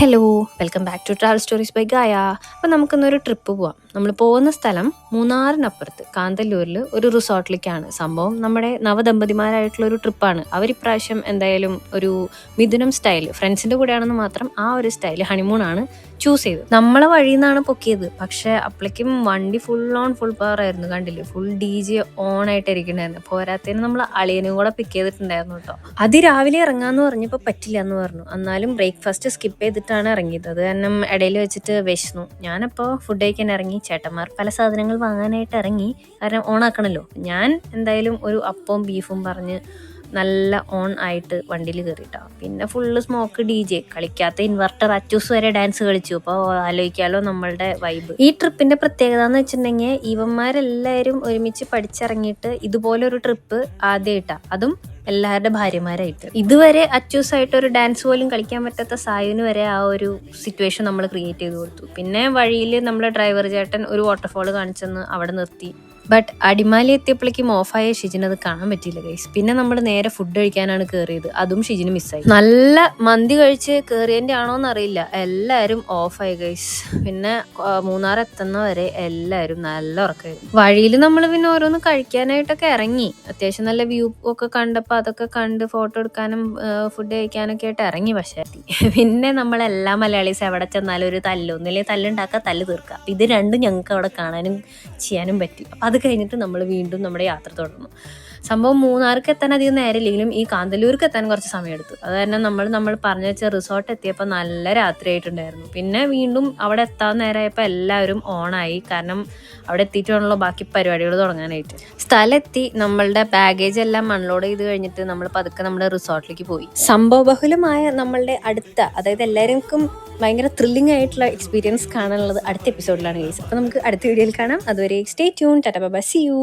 Hello, welcome back to travel stories by Gaya. അപ്പോൾ നമുക്കിന്നൊരു trip പോവാം. നമ്മൾ പോകുന്ന സ്ഥലം മൂന്നാറിനപ്പുറത്ത് കാന്തല്ലൂരിൽ ഒരു റിസോർട്ടിലേക്കാണ്. സംഭവം നമ്മുടെ നവദമ്പതിമാരായിട്ടുള്ള ഒരു ട്രിപ്പാണ്. അവരിപ്രാവശ്യം എന്തായാലും ഒരു മിഥുനം സ്റ്റൈൽ, ഫ്രണ്ട്സിൻ്റെ കൂടെയാണെന്ന് മാത്രം ആ ഒരു സ്റ്റൈൽ ഹണിമൂണാണ് ചൂസ് ചെയ്തത്. നമ്മളെ വഴിയിൽ നിന്നാണ് പൊക്കിയത്. പക്ഷേ അപ്പോഴേക്കും വണ്ടി ഫുൾ പവർ ആയിരുന്നു. കണ്ടില്ലേ, ഫുൾ DJ ഓൺ ആയിട്ട് ഇരിക്കണ്ടായിരുന്നു. പോരാത്തതിന് നമ്മൾ അളിയനും കൂടെ പിക്ക് ചെയ്തിട്ടുണ്ടായിരുന്നു കേട്ടോ. അതിരാവിലെ ഇറങ്ങാന്ന് പറഞ്ഞപ്പോൾ പറ്റില്ല എന്ന് പറഞ്ഞു. എന്നാലും ബ്രേക്ക്ഫാസ്റ്റ് സ്കിപ്പ് ചെയ്തിട്ടാണ് ഇറങ്ങിയത്. അത് കാരണം ഇടയിൽ വെച്ചിട്ട് വിശന്നു. ഞാനപ്പോൾ ഫുഡ് കഴിക്കാൻ ഇറങ്ങി. ചേട്ടന്മാർ പല സാധനങ്ങൾ വാങ്ങാനായിട്ട് ഇറങ്ങി, കാരണം ഓണാക്കണമല്ലോ. ഞാൻ എന്തായാലും ഒരു അപ്പവും ബീഫും പറഞ്ഞ് നല്ല ഓൺ ആയിട്ട് വണ്ടിയിൽ കയറിയിട്ടോ. പിന്നെ full smoke DJ, കളിക്കാത്ത inverter Achus വരെ ഡാൻസ് കളിച്ചു. അപ്പോൾ ആലോചിക്കാമല്ലോ നമ്മളുടെ വൈബ്. ഈ ട്രിപ്പിന്റെ പ്രത്യേകത എന്ന് വെച്ചിട്ടുണ്ടെങ്കിൽ ഇവന്മാരെല്ലാവരും ഒരുമിച്ച് പഠിച്ചിറങ്ങിയിട്ട് ഇതുപോലൊരു ട്രിപ്പ് ആദ്യമായിട്ടാണ്, അതും എല്ലാവരുടെ ഭാര്യമാരായിട്ട്. ഇതുവരെ അച്ചൂസായിട്ട് ഒരു ഡാൻസ് പോലും കളിക്കാൻ പറ്റാത്ത സായുവിന് വരെ ആ ഒരു സിറ്റുവേഷൻ നമ്മൾ ക്രിയേറ്റ് ചെയ്ത് കൊടുത്തു. പിന്നെ വഴിയിൽ നമ്മുടെ ഡ്രൈവർ ചേട്ടൻ ഒരു വാട്ടർഫോൾ കാണിച്ചെന്ന് അവിടെ നിർത്തി. ബട്ട് അടിമാലി എത്തിയപ്പോഴേക്കും ഓഫായ ഷിജിന് അത് കാണാൻ പറ്റിയില്ല ഗൈസ്. പിന്നെ നമ്മൾ നേരെ ഫുഡ് കഴിക്കാനാണ് കയറിയത്. അതും ഷിജിന് മിസ്സായി. നല്ല മന്തി കഴിച്ച് കയറിയതിൻ്റെ ആണോന്ന് അറിയില്ല, എല്ലാവരും ഓഫായി ഗൈസ്. പിന്നെ മൂന്നാർ എത്തുന്ന വരെ എല്ലാവരും നല്ല ഉറക്കമായിരുന്നു. വഴിയിൽ നമ്മൾ പിന്നെ ഓരോന്ന് കഴിക്കാനായിട്ടൊക്കെ ഇറങ്ങി. അത്യാവശ്യം നല്ല വ്യൂ ഒക്കെ കണ്ടപ്പോൾ അതൊക്കെ കണ്ട് ഫോട്ടോ എടുക്കാനും ഫുഡ് കഴിക്കാനൊക്കെ ആയിട്ട് ഇറങ്ങി. പക്ഷേ പിന്നെ നമ്മളെല്ലാ മലയാളീസ് എവിടെ ചെന്നാലും ഒരു ഒന്നില്ലേ തല്ലുണ്ടാക്കുക, തല്ല് തീർക്കുക. ഇത് രണ്ടും ഞങ്ങൾക്ക് അവിടെ കാണാനും ചെയ്യാനും പറ്റി. അപ്പം അത് കഴിഞ്ഞിട്ട് നമ്മൾ വീണ്ടും നമ്മുടെ യാത്ര തുടർന്നു. സംഭവം മൂന്നാർക്ക് എത്താൻ അധികം നേരമില്ലെങ്കിലും ഈ കാന്തല്ലൂർക്ക് എത്താൻ കുറച്ച് സമയമെടുത്തു. അത് കാരണം നമ്മൾ പറഞ്ഞു വെച്ച റിസോർട്ട് എത്തിയപ്പോൾ നല്ല രാത്രിയായിട്ടുണ്ടായിരുന്നു. പിന്നെ വീണ്ടും അവിടെ എത്താൻ നേരമായപ്പോൾ എല്ലാവരും ഓണായി. കാരണം അവിടെ എത്തിയിട്ടുണ്ടല്ലോ ബാക്കി പരിപാടികൾ തുടങ്ങാനായിട്ട്. സ്ഥലമെത്തി നമ്മളുടെ ബാഗേജ് എല്ലാം അൺലോഡ് ചെയ്ത് കഴിഞ്ഞിട്ട് നമ്മൾ പതുക്കെ നമ്മുടെ റിസോർട്ടിലേക്ക് പോയി. സംഭവബഹുലമായ നമ്മളുടെ അടുത്ത, അതായത് എല്ലാവർക്കും ഭയങ്കര ത്രില്ലിംഗ് ആയിട്ടുള്ള എക്സ്പീരിയൻസ് കാണാനുള്ളത് അടുത്ത എപ്പിസോഡിലാണ് ഗൈസ്. അപ്പോൾ നമുക്ക് അടുത്ത വീഡിയോയിൽ കാണാം. അതുവരെ stay tune. Tata bye bye, see U.